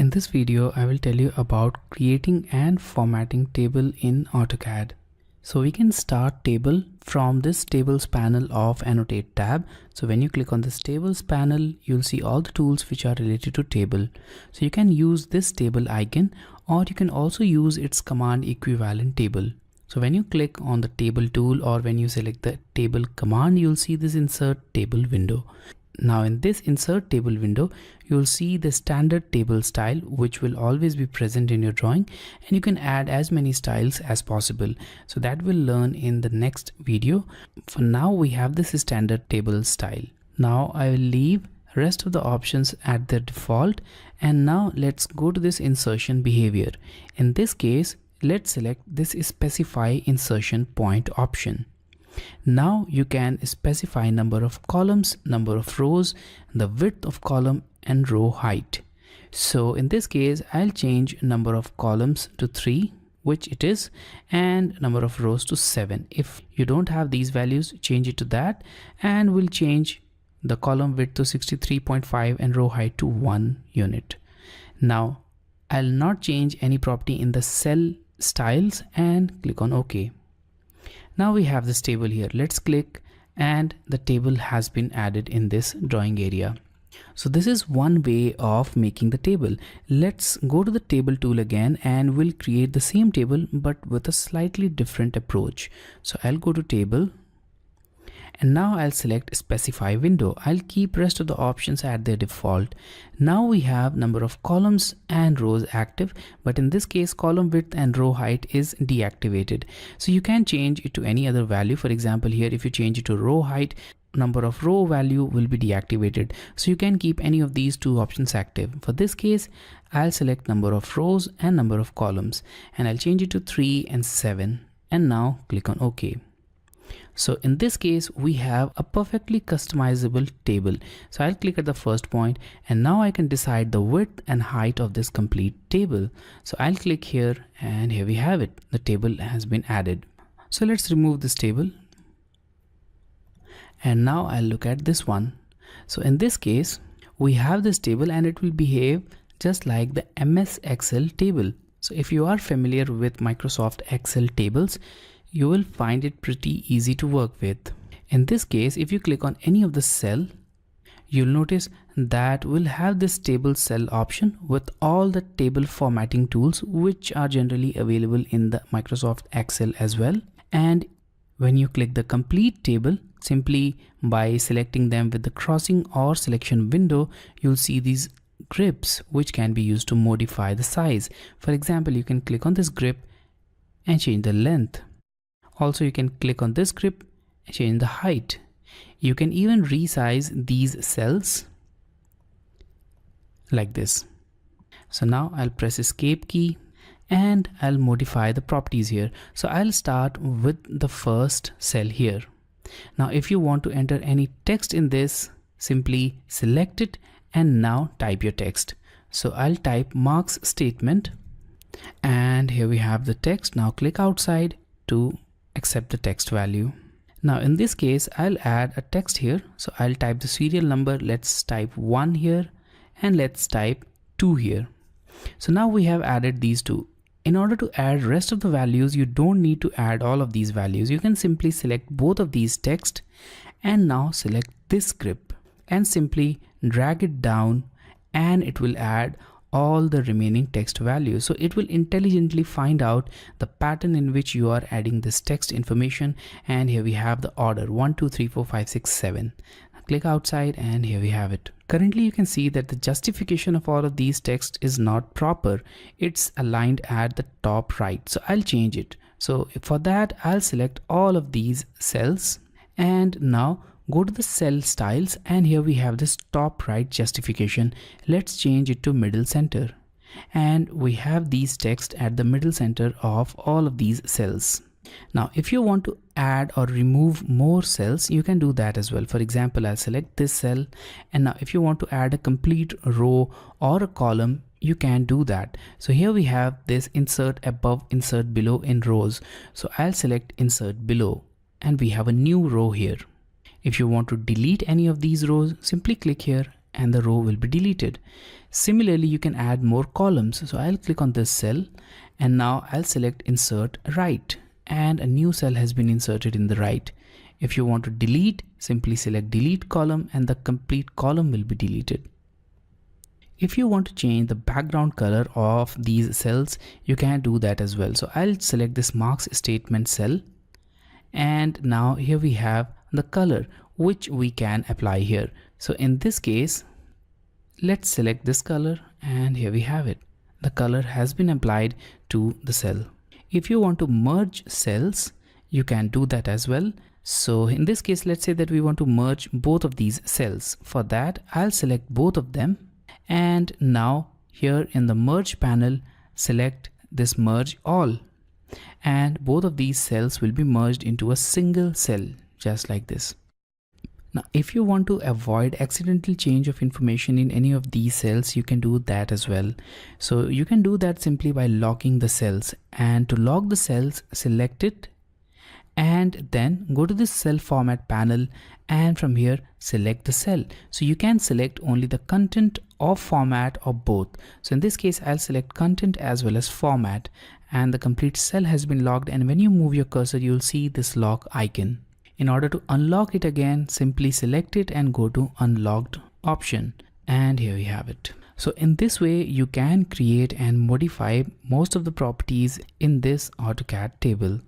In this video, I will tell you about creating and formatting table in AutoCAD. So we can start table from this tables panel of Annotate tab. So when you click on this tables panel, you'll see all the tools which are related to table. So you can use this table icon, or you can also use its command equivalent table. So when you click on the table tool or when you select the table command, you'll see this insert table window. Now in this insert table window, you'll see the standard table style which will always be present in your drawing, and you can add as many styles as possible. So that we'll learn in the next video. For now we have this standard table style. Now I will leave rest of the options at their default, and now let's go to this insertion behavior. In this case, let's select this specify insertion point option. Now you can specify number of columns, number of rows, the width of column and row height. So in this case, I'll change number of columns to 3, which it is, and number of rows to 7. If you don't have these values, change it to that, and we'll change the column width to 63.5 and row height to 1 unit. Now I'll not change any property in the cell styles and click on OK. Now we have this table here. Let's click and the table has been added in this drawing area. So this is one way of making the table. Let's go to the table tool again and we'll create the same table but with a slightly different approach. So I'll go to table and now I'll select specify window. I'll keep rest of the options at their default. Now we have number of columns and rows active, but in this case column width and row height is deactivated. So you can change it to any other value. For example, here if you change it to row height, number of row value will be deactivated. So you can keep any of these two options active. For this case, I'll select number of rows and number of columns, and I'll change it to 3 and 7, and now click on OK. So in this case, we have a perfectly customizable table. So I'll click at the first point and now I can decide the width and height of this complete table. So I'll click here and here we have it. The table has been added. So let's remove this table. And now I'll look at this one. So in this case, we have this table and it will behave just like the MS Excel table. So if you are familiar with Microsoft Excel tables, you will find it pretty easy to work with. In this case, if you click on any of the cell, you'll notice that we'll have this table cell option with all the table formatting tools which are generally available in the Microsoft Excel as well. And when you click the complete table, simply by selecting them with the crossing or selection window, you'll see these grips which can be used to modify the size. For example, you can click on this grip and change the length. Also, you can click on this grip and change the height. You can even resize these cells like this. So now I'll press escape key and I'll modify the properties here. So I'll start with the first cell here. Now if you want to enter any text in this, simply select it and now type your text. So I'll type Mark's statement and here we have the text. Now click outside to accept the text value. Now in this case, I'll add a text here. So I'll type the serial number. Let's type 1 here and let's type 2 here. So now we have added these two. In order to add rest of the values, you don't need to add all of these values. You can simply select both of these text and now select this grip and simply drag it down and it will add all the remaining text values. So it will intelligently find out the pattern in which you are adding this text information, and here we have the order 1 2 3 4 5 6 7. Click outside and here we have it. Currently you can see that the justification of all of these text is not proper. It's aligned at the top right. So I'll change it. So for that, I'll select all of these cells and now go to the cell styles, and here we have this top right justification. Let's change it to middle center, and we have these text at the middle center of all of these cells. Now if you want to add or remove more cells, you can do that as well. For example, I'll select this cell, and now if you want to add a complete row or a column, you can do that. So here we have this insert above, insert below in rows. So I'll select insert below and we have a new row here. If you want to delete any of these rows, simply click here and the row will be deleted. Similarly, you can add more columns. So I'll click on this cell and now I'll select insert right, and a new cell has been inserted in the right. If you want to delete, simply select delete column and the complete column will be deleted. If you want to change the background color of these cells, you can do that as well. So I'll select this marks statement cell, and now here we have the color which we can apply here. So in this case, let's select this color and here we have it. The color has been applied to the cell. If you want to merge cells, you can do that as well. So in this case, let's say that we want to merge both of these cells. For that, I'll select both of them. And now here in the merge panel, select this merge all, and both of these cells will be merged into a single cell, just like this. Now if you want to avoid accidental change of information in any of these cells, you can do that as well. So you can do that simply by locking the cells, and to lock the cells, select it and then go to this cell format panel, and from here select the cell. So you can select only the content or format or both. So in this case, I'll select content as well as format, and the complete cell has been locked, and when you move your cursor, you'll see this lock icon. In order to unlock it again, simply select it and go to unlocked option, and here we have it. So in this way, you can create and modify most of the properties in this AutoCAD table.